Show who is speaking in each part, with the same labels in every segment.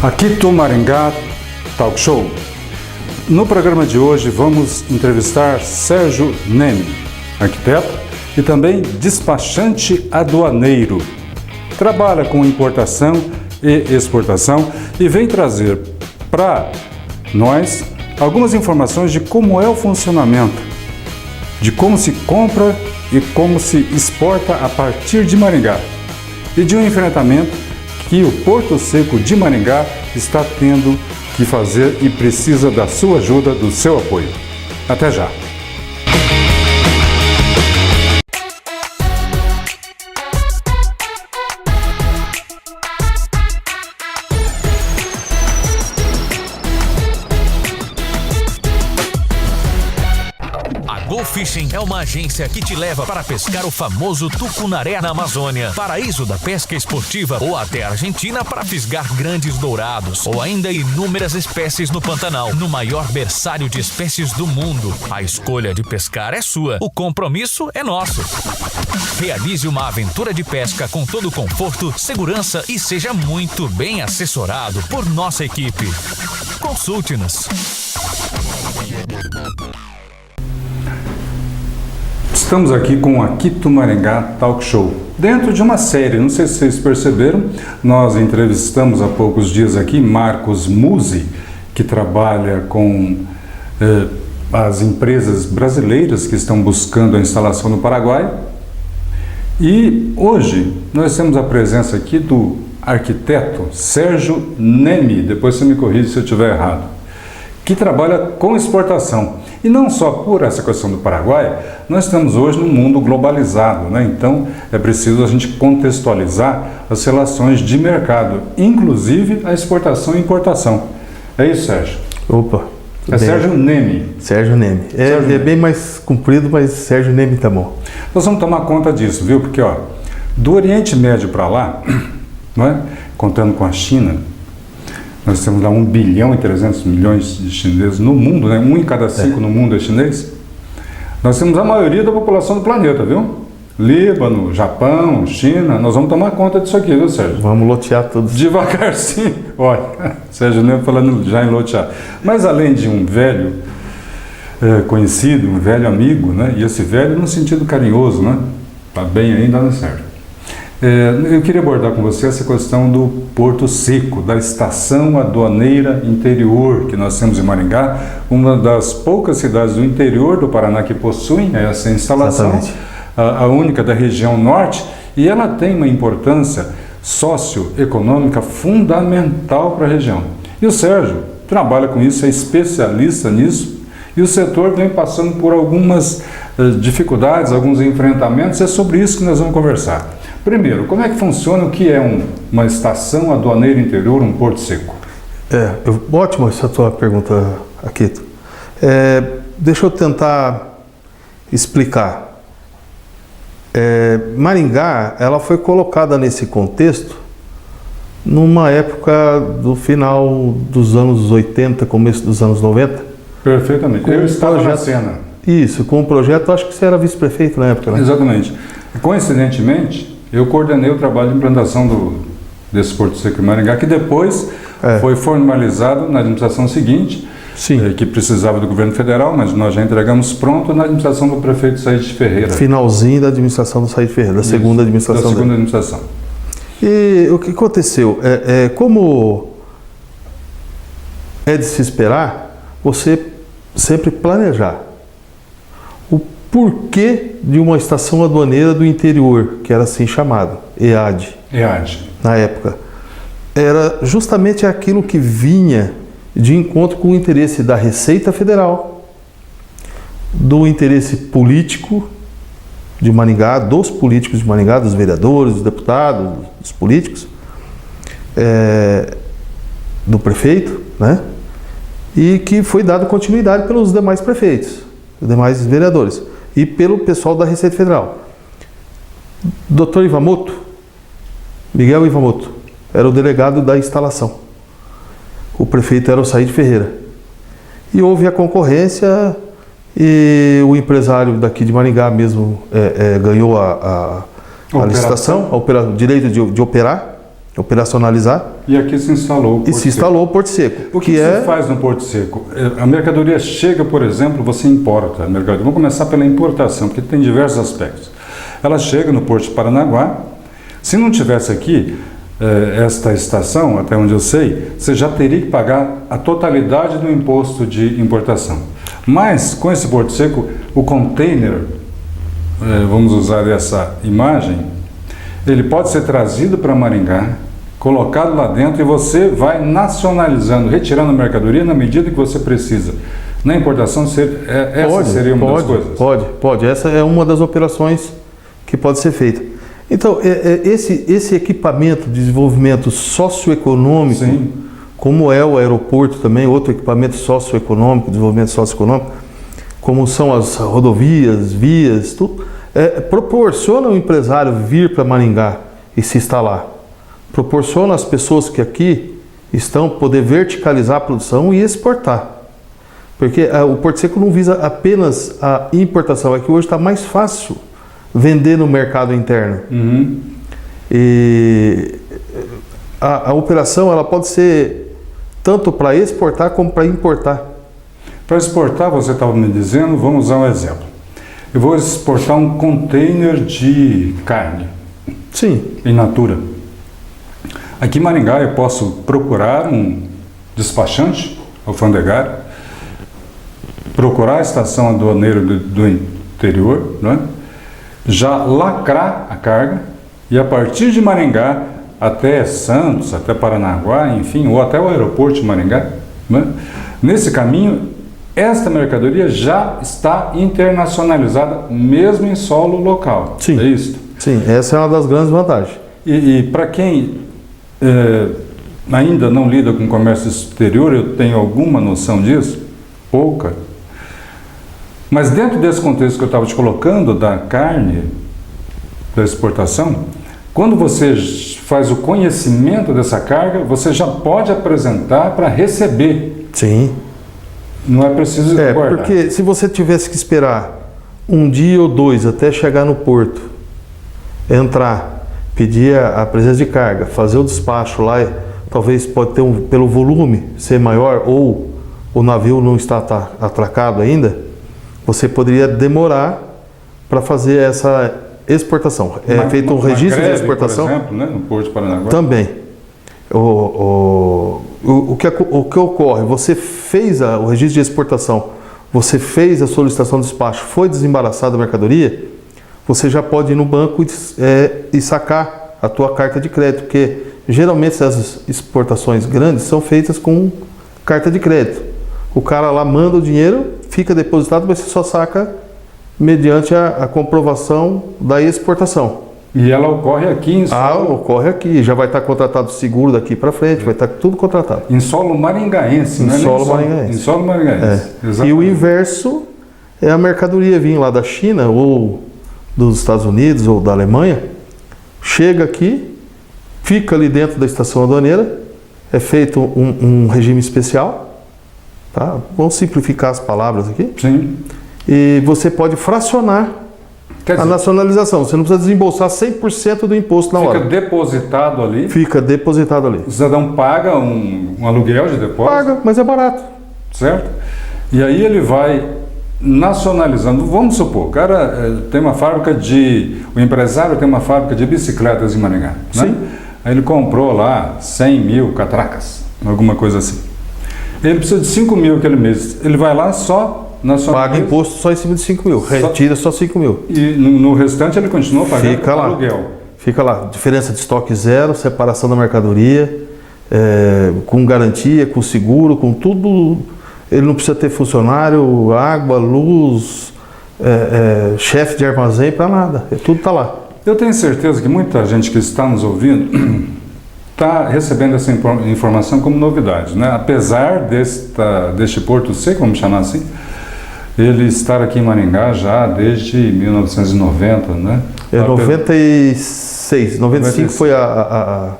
Speaker 1: Aqui Maringá Talk Show. No programa de hoje vamos entrevistar Sérgio Neme, arquiteto e também despachante aduaneiro. Trabalha com importação e exportação e vem trazer para nós algumas informações de como é o funcionamento, de como se compra e como se exporta a partir de Maringá e de um enfrentamento que o Porto Seco de Maringá está tendo que fazer e precisa da sua ajuda, do seu apoio. Até já!
Speaker 2: Go Fishing é uma agência que te leva para pescar o famoso tucunaré na Amazônia, paraíso da pesca esportiva, ou até a Argentina para fisgar grandes dourados, ou ainda inúmeras espécies no Pantanal, no maior berçário de espécies do mundo. A escolha de pescar é sua, o compromisso é nosso. Realize uma aventura de pesca com todo conforto, segurança e seja muito bem assessorado por nossa equipe. Consulte-nos.
Speaker 1: Estamos aqui com o Aqui Maringá Talk Show. Dentro de uma série, não sei se vocês perceberam, nós entrevistamos há poucos dias aqui Marcos Musi, que trabalha com as empresas brasileiras que estão buscando a instalação no Paraguai. E hoje nós temos a presença aqui do arquiteto Sérgio Neme, depois você me corrige se eu estiver errado, que trabalha com exportação. E não só por essa questão do Paraguai, nós estamos hoje num mundo globalizado, né? Então é preciso a gente contextualizar as relações de mercado, inclusive a exportação e importação. É isso, Sérgio?
Speaker 3: Opa!
Speaker 1: É bem. Sérgio Neme.
Speaker 3: Sérgio Neme. É bem mais comprido, mas Sérgio Neme tá bom.
Speaker 1: Nós vamos tomar conta disso, viu? Porque, ó, do Oriente Médio para lá, não é? Contando com a China, nós temos lá 1 bilhão e 300 milhões de chineses no mundo, né? 1 em cada 5 no mundo é chinês. Nós temos a maioria da população do planeta, viu? Líbano, Japão, China, nós vamos tomar conta disso aqui, viu, Sérgio?
Speaker 3: Vamos lotear todos.
Speaker 1: Devagarzinho. Olha, Sérgio nem falando já em lotear. Mas além de um velho conhecido, um velho amigo, né? E esse velho no sentido carinhoso, né? Tá bem ainda, né, Sérgio? Eu queria abordar com você essa questão do Porto Seco, da estação aduaneira interior que nós temos em Maringá, uma das poucas cidades do interior do Paraná que possuem essa instalação, a única da região norte, e ela tem uma importância socioeconômica fundamental para a região. E o Sérgio trabalha com isso, é especialista nisso, e o setor vem passando por algumas dificuldades, alguns enfrentamentos, é sobre isso que nós vamos conversar. Primeiro, como é que funciona, o que é uma estação aduaneira interior, um porto seco?
Speaker 3: Ótima essa tua pergunta, Aquito. Deixa eu tentar explicar. Maringá, ela foi colocada nesse contexto numa época do final dos anos 80, começo dos anos 90.
Speaker 1: Perfeitamente. Eu estava na cena.
Speaker 3: Isso, com o projeto, acho que você era vice-prefeito na época, né?
Speaker 1: Exatamente. Coincidentemente, eu coordenei o trabalho de implantação desse Porto Seco em Maringá, que depois foi formalizado na administração seguinte, que precisava do governo federal, mas nós já entregamos pronto na administração do prefeito Said Ferreira.
Speaker 3: Finalzinho da administração do Said Ferreira, da segunda administração.
Speaker 1: Da segunda administração.
Speaker 3: E o que aconteceu? Como é de se esperar, você sempre planejar o porquê de uma estação aduaneira do interior, que era assim chamado, EAD. Na época. Era justamente aquilo que vinha de encontro com o interesse da Receita Federal, do interesse político de Maringá, dos políticos de Maringá, dos vereadores, dos deputados, dos políticos, do prefeito, né? E que foi dado continuidade pelos demais prefeitos, os demais vereadores e pelo pessoal da Receita Federal. Dr. Ivamoto, Miguel Ivamoto, era o delegado da instalação. O prefeito era o Said Ferreira. E houve a concorrência e o empresário daqui de Maringá mesmo ganhou a licitação, o direito de operar, operacionalizar.
Speaker 1: E aqui se instalou o Porto Seco.
Speaker 3: E se instalou o Porto Seco.
Speaker 1: O que você faz no Porto Seco? A mercadoria chega, por exemplo, você importa a mercadoria. Vamos começar pela importação, porque tem diversos aspectos. Ela chega no Porto de Paranaguá. Se não tivesse aqui esta estação, até onde eu sei, você já teria que pagar a totalidade do imposto de importação. Mas, com esse Porto Seco, o container, vamos usar essa imagem, ele pode ser trazido para Maringá, colocado lá dentro e você vai nacionalizando, retirando a mercadoria na medida que você precisa. Na importação, essa seria uma das coisas?
Speaker 3: Pode. Essa é uma das operações que pode ser feita. Então, esse equipamento de desenvolvimento socioeconômico, sim, como é o aeroporto também, outro equipamento socioeconômico, desenvolvimento socioeconômico, como são as rodovias, vias, tudo, proporciona o empresário vir para Maringá e se instalar. Proporciona às pessoas que aqui estão poder verticalizar a produção e exportar. Porque o Porto Seco não visa apenas a importação, é que hoje está mais fácil vender no mercado interno.
Speaker 1: Uhum.
Speaker 3: E a operação ela pode ser tanto para exportar como para importar.
Speaker 1: Para exportar, você estava me dizendo, vamos usar um exemplo. Eu vou exportar um container de carne.
Speaker 3: Sim.
Speaker 1: In natura. Aqui em Maringá eu posso procurar um despachante, alfandegário, procurar a estação aduaneira do interior, não é? Já lacrar a carga e a partir de Maringá até Santos, até Paranaguá, enfim, ou até o aeroporto de Maringá, não é? Nesse caminho, esta mercadoria já está internacionalizada, mesmo em solo local.
Speaker 3: Sim.
Speaker 1: É isso?
Speaker 3: Sim, essa é uma das grandes vantagens.
Speaker 1: E para quem ainda não lida com comércio exterior, eu tenho alguma noção disso? Pouca. Mas dentro desse contexto que eu estava te colocando, da carne, da exportação, quando você faz o conhecimento dessa carga, você já pode apresentar para receber.
Speaker 3: Sim.
Speaker 1: Não é preciso guardar.
Speaker 3: Porque se você tivesse que esperar um dia ou dois até chegar no porto, entrar, pedir a presença de carga, fazer o despacho lá, talvez pode ter pelo volume ser maior ou o navio não está atracado ainda, você poderia demorar para fazer essa exportação. É feito um registro de exportação.
Speaker 1: Por exemplo, né, no Porto de Paranaguá.
Speaker 3: Também. O que ocorre? Você fez o registro de exportação, você fez a solicitação de despacho, foi desembaraçada a mercadoria, você já pode ir no banco e sacar a tua carta de crédito, porque geralmente essas exportações grandes são feitas com carta de crédito. O cara lá manda o dinheiro, fica depositado, mas você só saca mediante a comprovação da exportação.
Speaker 1: E ela ocorre aqui em solo?
Speaker 3: Ocorre aqui. Já vai estar contratado seguro daqui para frente, vai estar tudo contratado.
Speaker 1: Em solo maringaense,
Speaker 3: não é? Em solo maringaense. E o inverso é a mercadoria vir lá da China ou dos Estados Unidos ou da Alemanha, chega aqui, fica ali dentro da estação aduaneira, é feito um regime especial, tá? Vamos simplificar as palavras aqui.
Speaker 1: Sim.
Speaker 3: E você pode fracionar a nacionalização. Você não precisa desembolsar 100% do imposto na hora.
Speaker 1: Fica depositado ali?
Speaker 3: Fica depositado ali.
Speaker 1: O cidadão paga um aluguel de depósito?
Speaker 3: Paga, mas é barato.
Speaker 1: Certo? E aí ele vai nacionalizando. Vamos supor, o cara tem uma fábrica o empresário tem uma fábrica de bicicletas em Maringá. Né?
Speaker 3: Sim.
Speaker 1: Aí ele comprou lá 100 mil catracas, alguma coisa assim. Ele precisa de 5 mil aquele mês. Ele vai lá só
Speaker 3: paga imposto só em cima de 5 mil, retira só 5 mil.
Speaker 1: E no restante ele continua pagando aluguel.
Speaker 3: Fica lá, diferença de estoque zero, separação da mercadoria, com garantia, com seguro, com tudo. Ele não precisa ter funcionário, água, luz, chefe de armazém, para nada. Tudo está lá.
Speaker 1: Eu tenho certeza que muita gente que está nos ouvindo está recebendo essa informação como novidade, né? Apesar deste Porto Seco, vamos chamar assim, ele estar aqui em Maringá já desde 1990, né?
Speaker 3: 96, 95 foi a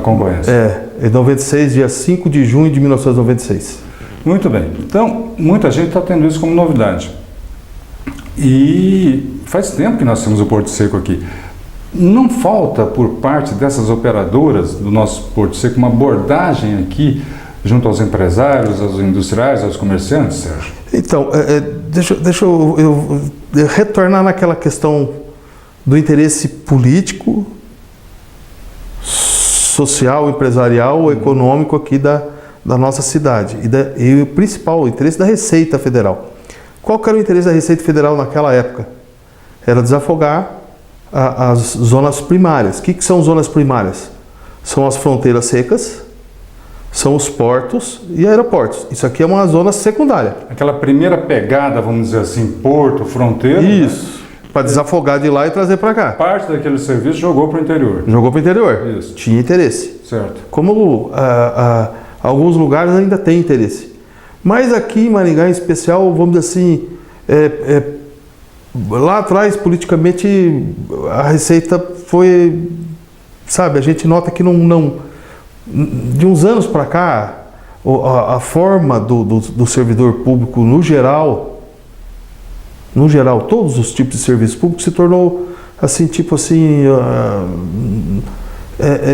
Speaker 1: concorrência.
Speaker 3: Em 96, dia 5 de junho de 1996.
Speaker 1: Muito bem. Então, muita gente está tendo isso como novidade. E faz tempo que nós temos o Porto Seco aqui. Não falta por parte dessas operadoras do nosso Porto Seco uma abordagem aqui junto aos empresários, aos industriais, aos comerciantes, Sérgio?
Speaker 3: Então, deixa eu retornar naquela questão do interesse político, social, empresarial, econômico aqui da nossa cidade. E o principal, o interesse da Receita Federal. Qual que era o interesse da Receita Federal naquela época? Era desafogar as zonas primárias. O que são zonas primárias? São as fronteiras secas, são os portos e aeroportos. Isso aqui é uma zona secundária.
Speaker 1: Aquela primeira pegada, vamos dizer assim, porto, fronteira.
Speaker 3: Isso. Né? Para desafogar de lá e trazer para cá.
Speaker 1: Parte daquele serviço jogou para o interior.
Speaker 3: Jogou para o interior.
Speaker 1: Isso.
Speaker 3: Tinha interesse.
Speaker 1: Certo.
Speaker 3: Como alguns lugares ainda tem interesse. Mas aqui em Maringá, em especial, vamos dizer assim, lá atrás, politicamente, a Receita foi, sabe, a gente nota que de uns anos para cá, a forma do servidor público no geral, todos os tipos de serviços públicos se tornou assim, tipo assim,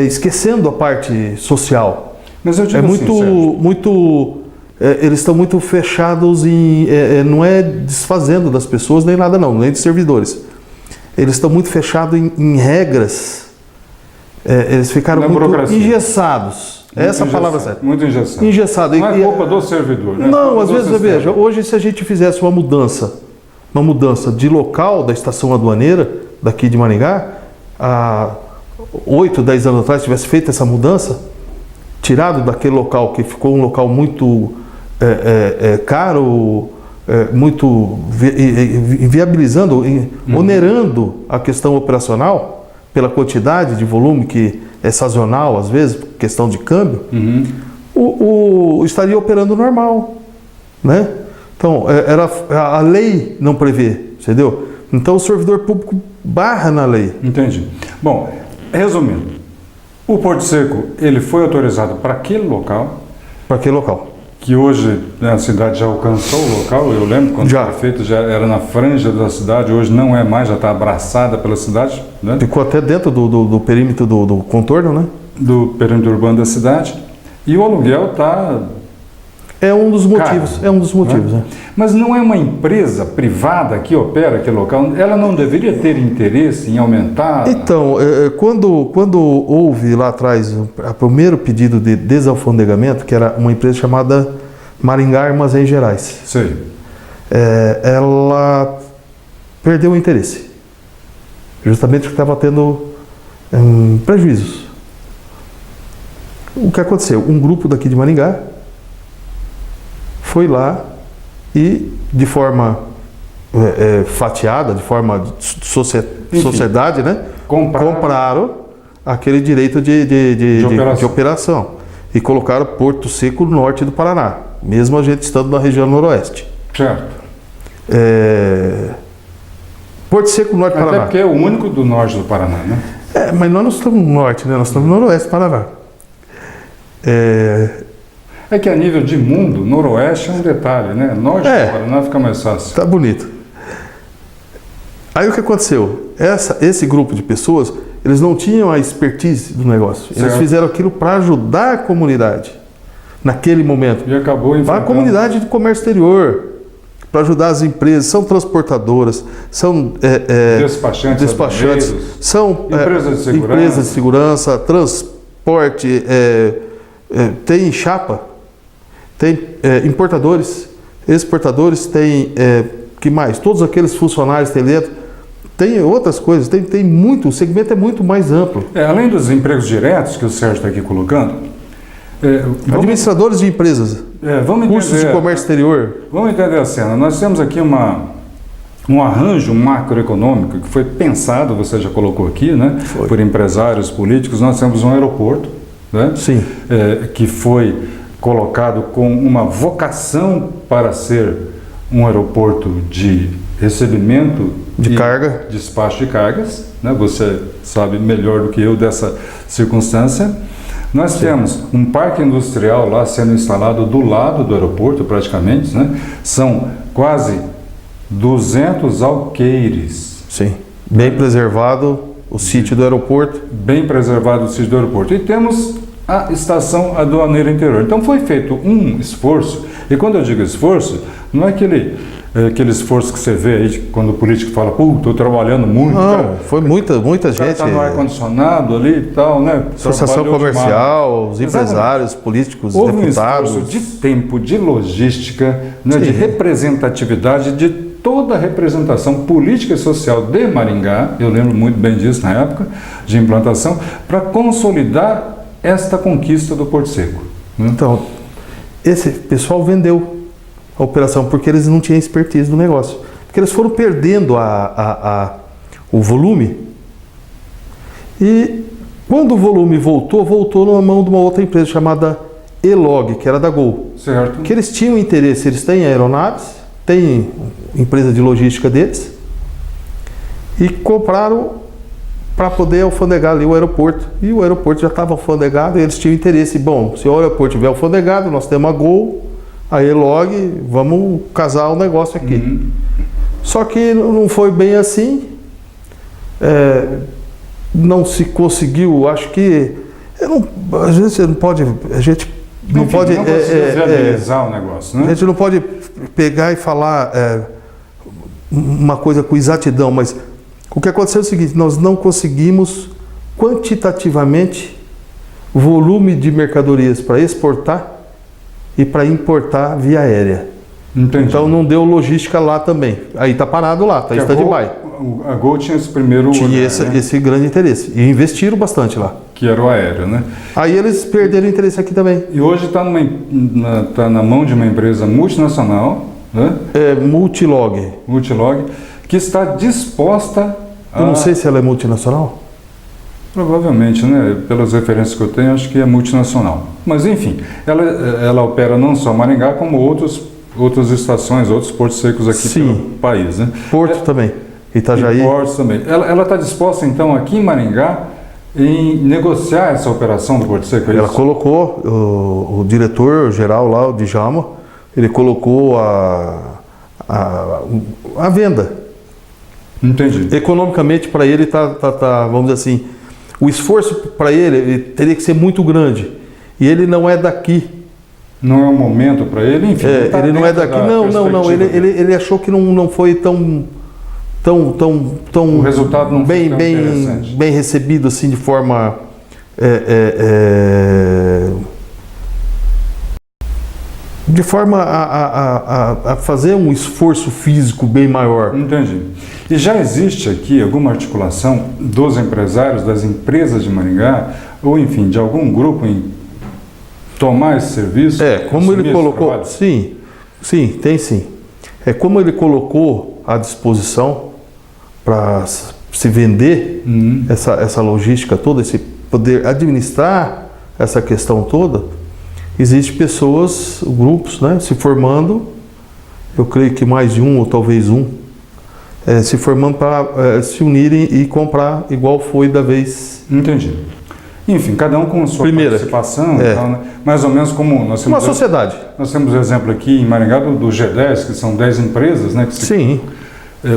Speaker 3: esquecendo a parte social.
Speaker 1: Mas eu digo
Speaker 3: eles estão muito fechados em, não é desfazendo das pessoas nem nada não, nem dos servidores. Eles estão muito fechados em regras. Eles ficaram muito engessados. Essa palavra certa.
Speaker 1: Muito engessado.
Speaker 3: Engessado.
Speaker 1: Não é culpa do servidor, né?
Speaker 3: Não, às vezes, veja, hoje se a gente fizesse uma mudança de local da estação aduaneira, daqui de Maringá, há 8, 10 anos atrás, tivesse feito essa mudança, tirado daquele local que ficou um local muito caro, muito inviabilizando, onerando a questão operacional, pela quantidade de volume que é sazonal, às vezes, questão de câmbio, estaria operando normal, né? Então, a lei não prevê, entendeu? Então, o servidor público barra na lei.
Speaker 1: Entendi. Bom, resumindo, o Porto Seco, ele foi autorizado para aquele local.
Speaker 3: Para aquele local.
Speaker 1: Que hoje, né, a cidade já alcançou o local, eu lembro quando foi feito, já era na franja da cidade, hoje não é mais, já está abraçada pela cidade. Né?
Speaker 3: Ficou até dentro do perímetro do contorno, né?
Speaker 1: Do perímetro urbano da cidade. E o aluguel está...
Speaker 3: É um dos motivos, né?
Speaker 1: Mas não é uma empresa privada que opera aquele local? Ela não deveria ter interesse em aumentar?
Speaker 3: Então, quando houve lá atrás o primeiro pedido de desalfandegamento, que era uma empresa chamada Maringá Armazéns Gerais,
Speaker 1: sei.
Speaker 3: Ela perdeu o interesse, justamente porque estava tendo prejuízos. O que aconteceu? Um grupo daqui de Maringá foi lá e, de forma fatiada, de forma de sociedade, né? Compraram aquele direito de operação e colocaram Porto Seco no norte do Paraná, mesmo a gente estando na região noroeste.
Speaker 1: Certo.
Speaker 3: Porto Seco, norte do Paraná.
Speaker 1: Até porque é o único do norte do Paraná, né?
Speaker 3: Mas nós não estamos no norte, né? Nós estamos no noroeste do Paraná.
Speaker 1: É que a nível de mundo, noroeste é um detalhe, né? Norte do Paraná fica mais fácil.
Speaker 3: Tá bonito. Aí o que aconteceu? Esse grupo de pessoas, eles não tinham a expertise do negócio. Eles fizeram aquilo para ajudar a comunidade naquele momento.
Speaker 1: E acabou enfrentando.
Speaker 3: A comunidade de comércio exterior, para ajudar as empresas, são transportadoras, são despachantes, são empresas de segurança, transporte, tem chapa, tem importadores, exportadores, tem que mais? Todos aqueles funcionários que tem dentro, tem outras coisas, tem muito, o segmento é muito mais amplo.
Speaker 1: Além dos empregos diretos que o Sérgio está aqui colocando,
Speaker 3: administradores de empresas, cursos de comércio exterior.
Speaker 1: Vamos entender a cena. Nós temos aqui um arranjo macroeconômico que foi pensado, você já colocou aqui, né? Por empresários políticos. Nós temos um aeroporto, né?
Speaker 3: Sim.
Speaker 1: Que foi colocado com uma vocação para ser um aeroporto de recebimento
Speaker 3: de carga,
Speaker 1: despacho de cargas, né? Você sabe melhor do que eu dessa circunstância. Nós temos um parque industrial lá sendo instalado do lado do aeroporto, praticamente, né? São quase 200 alqueires.
Speaker 3: Sim, bem preservado. O sítio do aeroporto.
Speaker 1: Bem preservado o sítio do aeroporto. E temos a estação aduaneira interior. Então foi feito um esforço, e quando eu digo esforço, não é aquele esforço que você vê aí quando o político fala, pô, estou trabalhando muito.
Speaker 3: Não,
Speaker 1: cara,
Speaker 3: foi muita gente.
Speaker 1: Está no ar-condicionado ali e tal, né?
Speaker 3: Associação comercial, os empresários, políticos,
Speaker 1: houve
Speaker 3: deputados.
Speaker 1: Um esforço de tempo, de logística, né, de representatividade, de toda a representação política e social de Maringá, eu lembro muito bem disso na época de implantação, para consolidar esta conquista do Porto Seco. Né?
Speaker 3: Então, esse pessoal vendeu a operação porque eles não tinham expertise no negócio. Porque eles foram perdendo o volume, e quando o volume voltou na mão de uma outra empresa chamada Elog, que era da Gol.
Speaker 1: Certo.
Speaker 3: Que eles tinham interesse, eles têm aeronaves, têm empresa de logística deles, e compraram para poder alfandegar ali o aeroporto. E o aeroporto já estava alfandegado e eles tinham interesse. Bom, se o aeroporto estiver alfandegado, nós temos a Gol, a Elog, vamos casar o negócio aqui. Só que não foi bem assim. Não se conseguiu, acho que... às vezes você não pode... A gente não pode...
Speaker 1: viabilizar o negócio, né?
Speaker 3: A gente não pode pegar e falar uma coisa com exatidão, mas o que aconteceu é o seguinte: nós não conseguimos quantitativamente volume de mercadorias para exportar e para importar via aérea.
Speaker 1: Entendi.
Speaker 3: Então não deu logística lá também. Aí está parado lá, está em stand-by.
Speaker 1: A Gol tinha esse primeiro...
Speaker 3: Tinha esse grande interesse. E investiram bastante lá.
Speaker 1: Que era o aéreo, né?
Speaker 3: Aí eles perderam o interesse aqui também.
Speaker 1: E hoje está na mão de uma empresa multinacional, né?
Speaker 3: Multilog.
Speaker 1: Multilog, que está disposta a...
Speaker 3: Eu não sei se ela é multinacional.
Speaker 1: Provavelmente, né? Pelas referências que eu tenho, acho que é multinacional. Mas enfim, ela opera não só Maringá, como outras estações, outros portos secos aqui pelo país, né?
Speaker 3: Porto também. Itajaí.
Speaker 1: Portos também. Ela está disposta, então, aqui em Maringá, em negociar essa operação do Porto Seco?
Speaker 3: Ela colocou, o diretor-geral lá, o Djalma, ele colocou a venda.
Speaker 1: Entendi.
Speaker 3: Economicamente, para ele, vamos dizer assim, o esforço para ele teria que ser muito grande. E ele não é daqui.
Speaker 1: Não é o momento para ele, enfim.
Speaker 3: Ele não é daqui. Não. Ele achou que não foi tão
Speaker 1: o resultado não foi tão interessante.
Speaker 3: Bem recebido assim, de forma a fazer um esforço físico bem maior.
Speaker 1: Entendi. E já existe aqui alguma articulação dos empresários, das empresas de Maringá, ou enfim, de algum grupo em tomar esse serviço?
Speaker 3: Como ele colocou, sim, tem sim. Como ele colocou à disposição para se vender essa logística toda, esse poder administrar essa questão toda, existem pessoas, grupos, né, se formando, eu creio que mais de um ou talvez se formando para se unirem e comprar igual foi da vez.
Speaker 1: Entendi. Enfim, cada um com sua participação, então, né? Mais ou menos como nós temos...
Speaker 3: Uma sociedade.
Speaker 1: Nós temos o exemplo aqui em Maringá do G10, que são 10 empresas, né, que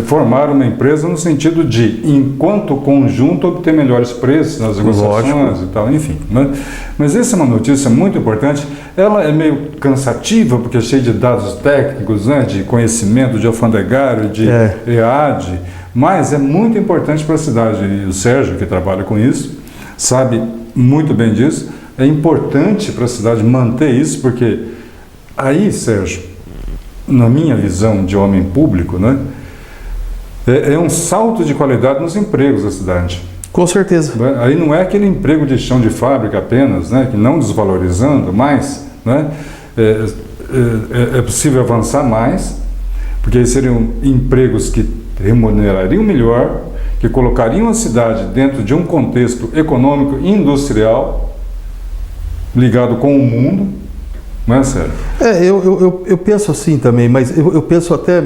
Speaker 1: formaram uma empresa no sentido de, enquanto conjunto, obter melhores preços nas negociações e tal, enfim. Né? Mas essa é uma notícia muito importante. Ela é meio cansativa, porque é cheia de dados técnicos, né, de conhecimento, de alfandegário, de EAD, mas é muito importante para a cidade. E o Sérgio, que trabalha com isso, sabe muito bem disso. É importante para a cidade manter isso, porque aí, Sérgio, na minha visão de homem público, né, é um salto de qualidade nos empregos da cidade.
Speaker 3: Com certeza.
Speaker 1: Aí não é aquele emprego de chão de fábrica apenas, né, que não desvalorizando, mas, né, é possível avançar mais, porque aí seriam empregos que remunerariam melhor, que colocariam a cidade dentro de um contexto econômico e industrial ligado com o mundo, não é, sério?
Speaker 3: Eu penso assim também, mas eu penso até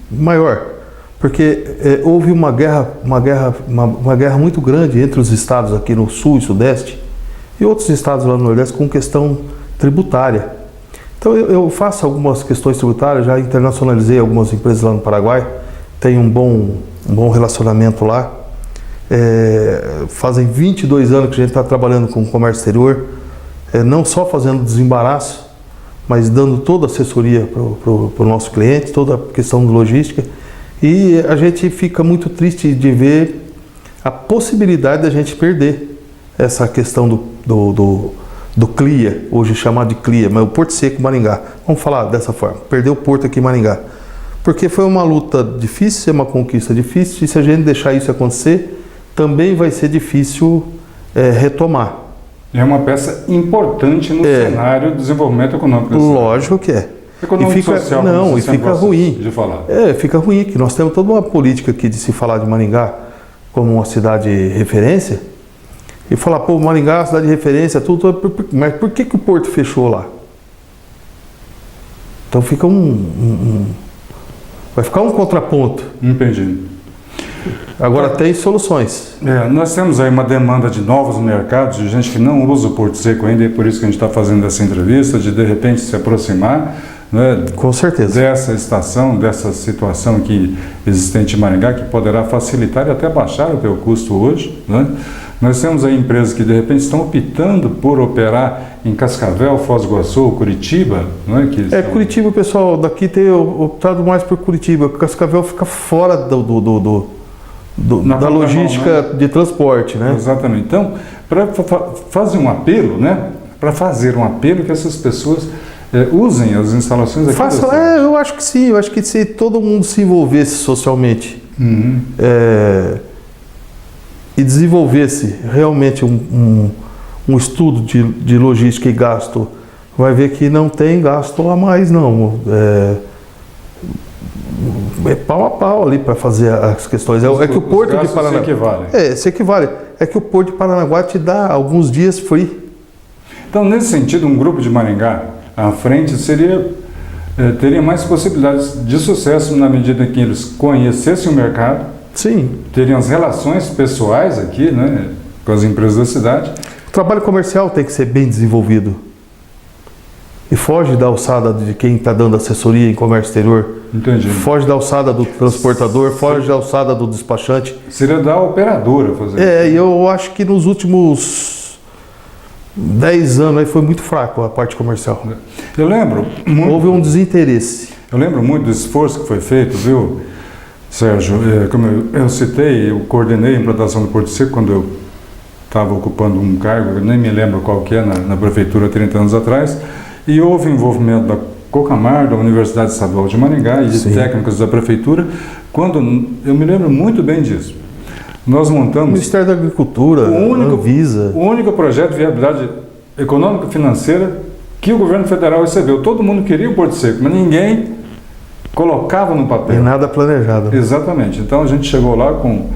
Speaker 3: maior. Porque houve uma guerra muito grande entre os estados aqui no sul e sudeste e outros estados lá no nordeste com questão tributária. Então eu faço algumas questões tributárias, já internacionalizei algumas empresas lá no Paraguai, tenho um bom relacionamento lá. Fazem 22 anos que a gente está trabalhando com o comércio exterior, não só fazendo desembaraço, mas dando toda a assessoria para o nosso cliente, toda a questão de logística. E a gente fica muito triste de ver a possibilidade da gente perder essa questão do CLIA, hoje chamado de CLIA, mas o Porto Seco Maringá. Vamos falar dessa forma, perder o porto aqui em Maringá. Porque foi uma luta difícil, é uma conquista difícil, e se a gente deixar isso acontecer, também vai ser difícil retomar.
Speaker 1: É uma peça importante no cenário do desenvolvimento econômico.
Speaker 3: Lógico que é.
Speaker 1: Econômico e social,
Speaker 3: não, e fica ruim.
Speaker 1: De falar.
Speaker 3: Fica ruim, que nós temos toda uma política aqui de se falar de Maringá como uma cidade referência, e falar, pô, Maringá é uma cidade de referência, tudo, mas por que o porto fechou lá? Então fica vai ficar um contraponto.
Speaker 1: Entendi.
Speaker 3: Agora tem soluções.
Speaker 1: Nós temos aí uma demanda de novos mercados, de gente que não usa o Porto Seco ainda, e é por isso que a gente está fazendo essa entrevista, de repente se aproximar, né,
Speaker 3: com certeza,
Speaker 1: dessa estação, dessa situação aqui existente em Maringá, que poderá facilitar e até baixar o teu custo hoje, né? Nós temos aí empresas que de repente estão optando por operar em Cascavel, Foz do Iguaçu, Curitiba, né?
Speaker 3: Curitiba, o pessoal daqui tem optado mais por Curitiba, Cascavel fica fora da logística, né, de transporte, né?
Speaker 1: Exatamente. Então, para fazer um apelo, né? Para fazer um apelo que essas pessoas usem as instalações aqui.
Speaker 3: Eu acho que sim. Eu acho que se todo mundo se envolvesse socialmente e desenvolvesse realmente um estudo de logística e gasto, vai ver que não tem gasto a mais, não. Pau a pau ali para fazer as questões. É que o Porto de Paranaguá se equivale. É que o Porto de Paranaguá te dá alguns dias free.
Speaker 1: Então, nesse sentido, um grupo de Maringá à frente teria mais possibilidades de sucesso na medida que eles conhecessem o mercado.
Speaker 3: Sim.
Speaker 1: Teriam as relações pessoais aqui, né, com as empresas da cidade.
Speaker 3: O trabalho comercial tem que ser bem desenvolvido. E foge da alçada de quem está dando assessoria em comércio exterior.
Speaker 1: Entendi.
Speaker 3: Foge da alçada do transportador, foge da alçada do despachante.
Speaker 1: Seria da operadora fazer isso.
Speaker 3: E eu acho que nos últimos 10 anos aí foi muito fraco a parte comercial.
Speaker 1: Eu lembro
Speaker 3: houve um desinteresse.
Speaker 1: Eu lembro muito do esforço que foi feito, viu, Sérgio? Como eu citei, eu coordenei a implantação do Porto Seco quando eu estava ocupando um cargo, eu nem me lembro qual que é, na prefeitura 30 anos atrás. E houve envolvimento da Cocamar, da Universidade Estadual de Maringá e de técnicos da prefeitura, quando eu me lembro muito bem disso. Nós montamos...
Speaker 3: Ministério da Agricultura, Anvisa...
Speaker 1: O único projeto de viabilidade econômica e financeira que o governo federal recebeu. Todo mundo queria o Porto Seco, mas ninguém colocava no papel.
Speaker 3: E nada planejado.
Speaker 1: Exatamente. Então a gente chegou lá com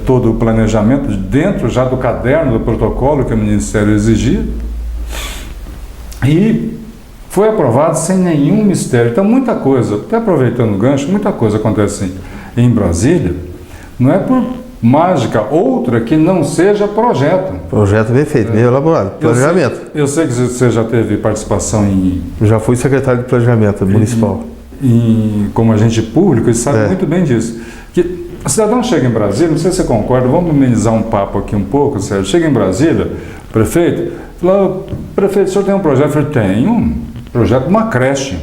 Speaker 1: todo o planejamento dentro já do caderno do protocolo que o Ministério exigia. E foi aprovado sem nenhum mistério. Então, muita coisa, até aproveitando o gancho, muita coisa acontece em Brasília, não é por mágica outra que não seja projeto.
Speaker 3: Projeto bem feito, bem elaborado, planejamento.
Speaker 1: Eu sei que você já teve participação em...
Speaker 3: Já fui secretário de planejamento municipal.
Speaker 1: Como agente público, e sabe muito bem disso. Que o cidadão chega em Brasília, não sei se você concorda, vamos amenizar um papo aqui um pouco, Sérgio. Chega em Brasília, prefeito, fala, prefeito, o senhor tem um projeto? Eu falei, tenho um projeto de uma creche,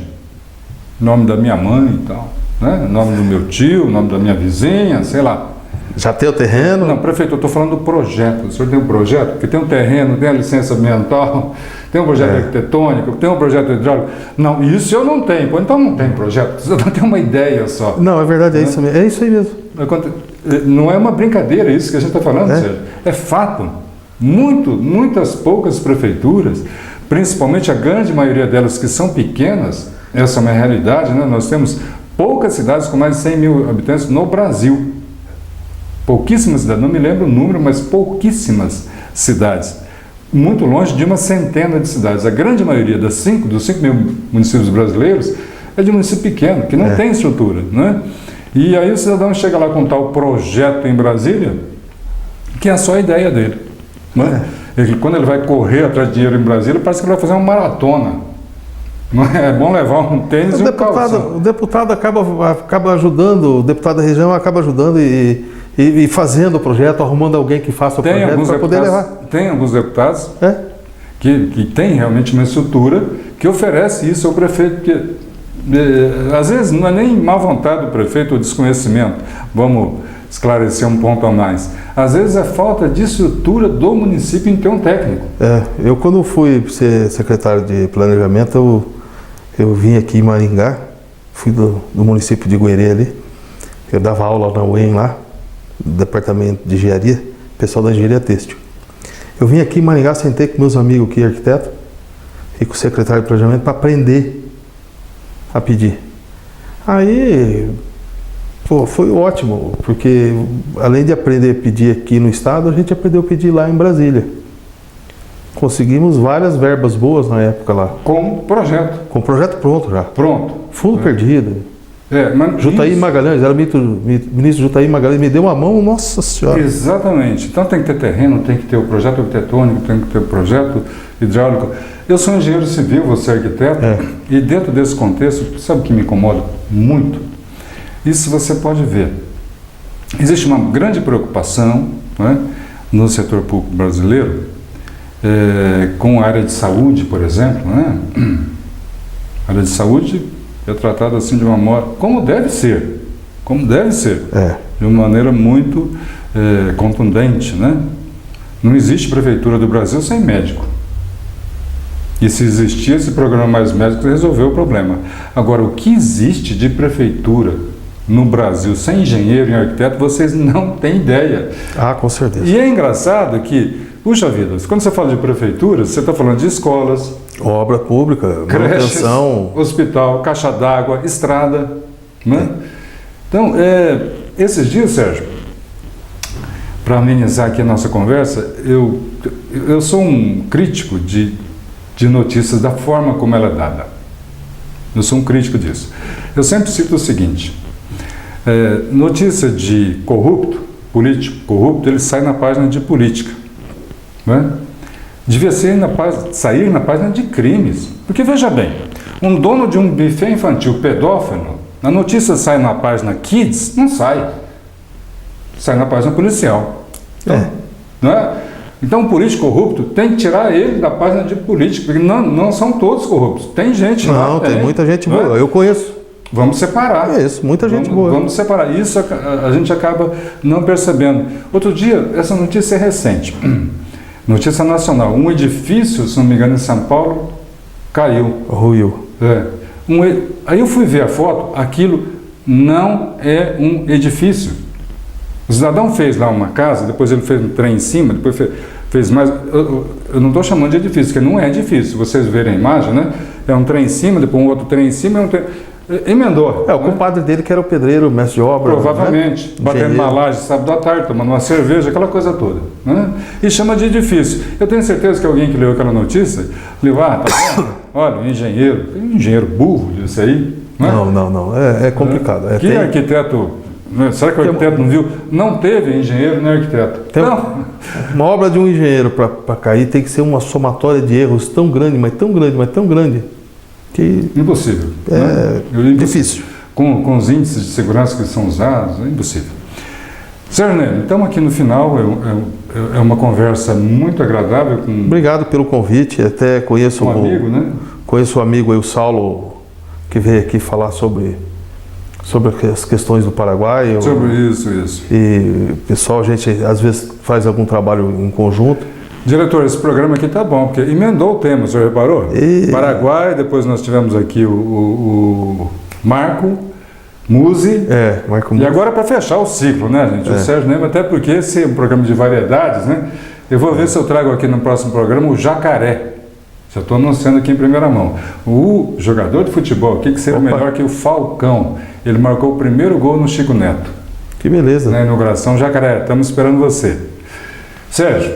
Speaker 1: nome da minha mãe e tal, né? Nome do meu tio, nome da minha vizinha, sei lá.
Speaker 3: Já tem o terreno?
Speaker 1: Não, prefeito, eu estou falando do projeto. O senhor tem um projeto? Porque tem um terreno, tem a licença ambiental, tem um projeto arquitetônico, tem um projeto hidráulico. Não, isso eu não tenho. Pô, então não tem projeto, você não tem uma ideia só.
Speaker 3: Não, é verdade, isso mesmo. É isso aí mesmo.
Speaker 1: Não é uma brincadeira isso que a gente está falando, Sérgio. É fato. Muitas poucas prefeituras, principalmente a grande maioria delas que são pequenas, essa é uma realidade, né? Nós temos poucas cidades com mais de 100 mil habitantes no Brasil. Pouquíssimas cidades, não me lembro o número, mas pouquíssimas cidades. Muito longe de uma centena de cidades. A grande maioria dos 5 mil municípios brasileiros é de município pequeno, que não tem estrutura, né? E aí o cidadão chega lá com tal projeto em Brasília, que é só a ideia dele. Né? Quando ele vai correr atrás de dinheiro em Brasília, parece que ele vai fazer uma maratona. É bom levar um tênis e um calção.
Speaker 3: O deputado acaba ajudando, o deputado da região acaba ajudando e fazendo o projeto, arrumando alguém que faça o projeto para poder levar.
Speaker 1: Tem alguns deputados que tem realmente uma estrutura que oferece isso ao prefeito, porque às vezes não é nem má vontade do prefeito ou desconhecimento, vamos esclarecer um ponto a mais. Às vezes é falta de estrutura do município em ter um técnico.
Speaker 3: Eu quando fui ser secretário de planejamento, eu vim aqui em Maringá, fui do município de Guerê ali, eu dava aula na UEM lá, no departamento de engenharia, pessoal da engenharia têxtil. Eu vim aqui em Maringá, sentei com meus amigos aqui, arquiteto, e com o secretário de planejamento para aprender a pedir. Aí, foi ótimo, porque além de aprender a pedir aqui no estado, a gente aprendeu a pedir lá em Brasília. Conseguimos várias verbas boas na época lá.
Speaker 1: Com projeto.
Speaker 3: Com o projeto pronto já.
Speaker 1: Pronto.
Speaker 3: Fundo perdido.
Speaker 1: Mas
Speaker 3: Jutaí Magalhães, era o ministro Jutaí Magalhães, me deu uma mão, nossa senhora.
Speaker 1: Exatamente. Então tem que ter terreno, tem que ter o projeto arquitetônico, tem que ter o projeto hidráulico. Eu sou engenheiro civil, você é arquiteto, e dentro desse contexto, sabe o que me incomoda muito? Isso você pode ver. Existe uma grande preocupação, né, no setor público brasileiro, com a área de saúde, por exemplo, né? A área de saúde é tratada assim de uma modo, como deve ser, de uma maneira muito contundente, né? Não existe prefeitura do Brasil sem médico. E se existir esse programa Mais Médicos, resolveu o problema. Agora, o que existe de prefeitura no Brasil sem engenheiro e arquiteto, vocês não têm ideia.
Speaker 3: Com certeza.
Speaker 1: E é engraçado que, puxa vida, quando você fala de prefeitura, você está falando de escolas,
Speaker 3: obra pública,
Speaker 1: creches, hospital, caixa d'água, estrada, né? Então, esses dias, Sérgio, para amenizar aqui a nossa conversa, eu sou um crítico de notícias da forma como ela é dada. Eu sou um crítico disso. Eu sempre cito o seguinte: notícia de corrupto, político corrupto, ele sai na página de política, né? Devia sair na página de crimes. Porque, veja bem, um dono de um buffet infantil pedófilo, a notícia sai na página Kids? Não sai. Sai na página policial. Então, não é? Então, o político corrupto tem que tirar ele da página de política, porque não são todos corruptos. Tem gente lá.
Speaker 3: Não, tem muita gente boa. Eu conheço.
Speaker 1: Vamos separar.
Speaker 3: Isso, muita gente boa.
Speaker 1: Vamos separar. Isso a gente acaba não percebendo. Outro dia, essa notícia é recente. Notícia nacional. Um edifício, se não me engano, em São Paulo, caiu.
Speaker 3: Ruiu.
Speaker 1: Aí eu fui ver a foto, aquilo não é um edifício. O cidadão fez lá uma casa, depois ele fez um trem em cima, depois fez mais. Eu não estou chamando de edifício, porque não é edifício. Se vocês verem a imagem, né? É um trem em cima, depois um outro trem em cima, emendou.
Speaker 3: O compadre dele que era o pedreiro, mestre de obra.
Speaker 1: Provavelmente. Né? Batendo na laje sábado à tarde, tomando uma cerveja, aquela coisa toda. Né? E chama de edifício. Eu tenho certeza que alguém que leu aquela notícia, leu, tá vendo? Olha, um engenheiro burro disso aí. Né?
Speaker 3: Não. É complicado.
Speaker 1: Arquiteto... Será que o arquiteto não viu? Não teve engenheiro nem arquiteto. Não.
Speaker 3: Uma obra de um engenheiro para cair tem que ser uma somatória de erros tão grande, mas tão grande, que
Speaker 1: impossível.
Speaker 3: Difícil.
Speaker 1: Com os índices de segurança que são usados, é impossível. Sérgio Nélio, então aqui no final é uma conversa muito agradável.
Speaker 3: Obrigado pelo convite, até conheço
Speaker 1: um amigo, né?
Speaker 3: Conheço o amigo aí, o Saulo, que veio aqui falar sobre as questões do Paraguai.
Speaker 1: Sobre isso.
Speaker 3: E pessoal, a gente às vezes faz algum trabalho em conjunto.
Speaker 1: Diretor, esse programa aqui tá bom, porque emendou o tema, o senhor reparou? Paraguai, depois nós tivemos aqui o Marco Musi.
Speaker 3: Marco Musi.
Speaker 1: E agora para fechar o ciclo, né, gente? O Sérgio Nélio, até porque esse é um programa de variedades, né? Eu vou ver se eu trago aqui no próximo programa o Jacaré. Já estou anunciando aqui em primeira mão. O jogador de futebol, o que seria melhor que o Falcão? Ele marcou o primeiro gol no Chico Neto.
Speaker 3: Que beleza.
Speaker 1: Na inauguração. Jacaré, estamos esperando você. Sérgio,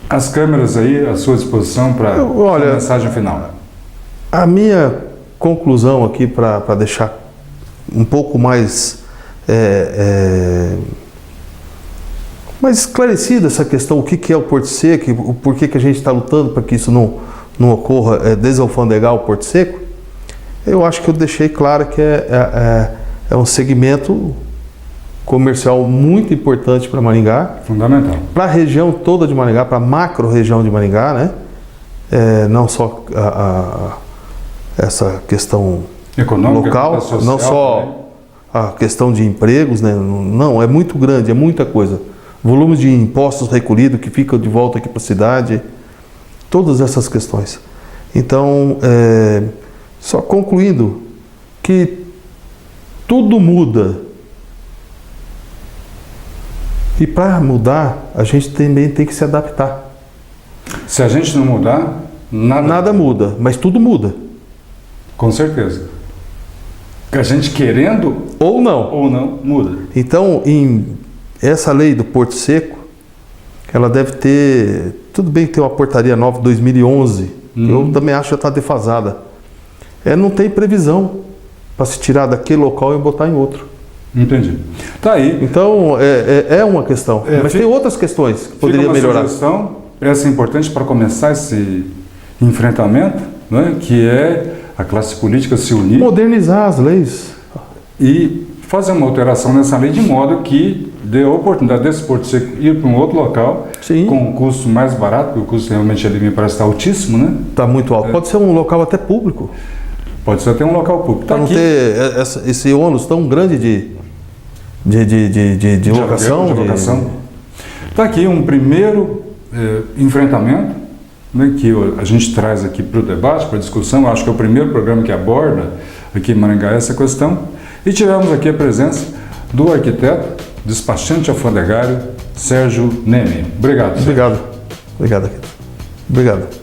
Speaker 1: as câmeras aí à sua disposição para a mensagem final.
Speaker 3: A minha conclusão aqui, para deixar um pouco mais esclarecida essa questão, o que é o Porto Seco, por que a gente está lutando para que isso não ocorra, desalfandegar o Porto Seco, Eu acho que eu deixei claro que é um segmento comercial muito importante para Maringá.
Speaker 1: Fundamental.
Speaker 3: Para a região toda de Maringá, para a macro-região de Maringá, né? Não só essa questão
Speaker 1: econômica,
Speaker 3: local,
Speaker 1: social,
Speaker 3: não só a questão de empregos, né? Não, é muito grande, é muita coisa. Volumes de impostos recolhidos que ficam de volta aqui para a cidade, todas essas questões. Então, só concluindo, que tudo muda. E para mudar, a gente também tem que se adaptar.
Speaker 1: Se a gente não mudar,
Speaker 3: nada muda, mas tudo muda.
Speaker 1: Com certeza. A gente querendo
Speaker 3: ou não
Speaker 1: muda.
Speaker 3: Então, essa lei do Porto Seco, ela deve ter, tudo bem que tem uma portaria nova de 2011, eu também acho que já está defasada. Não tem previsão para se tirar daquele local e botar em outro.
Speaker 1: Entendi. Tá aí.
Speaker 3: Então, é uma questão. Mas tem outras questões que poderia melhorar.
Speaker 1: Sugestão, essa é importante para começar esse enfrentamento, né, que é a classe política se unir.
Speaker 3: Modernizar as leis.
Speaker 1: E fazer uma alteração nessa lei de modo que dê a oportunidade desse Porto Seco ir para um outro local.
Speaker 3: Sim. Com
Speaker 1: um custo mais barato, porque o custo realmente ali me parece estar altíssimo, né?
Speaker 3: Está muito alto. Pode ser um local até público.
Speaker 1: Pode ser até um local público.
Speaker 3: Para não ter esse ônus tão grande de locação.
Speaker 1: Está aqui um primeiro enfrentamento, né, que a gente traz aqui para o debate, para a discussão. Acho que é o primeiro programa que aborda aqui em Maringá essa questão. E tivemos aqui a presença do arquiteto, despachante alfandegário, Sérgio Neme. Obrigado, Sérgio.
Speaker 3: Obrigado. Obrigado.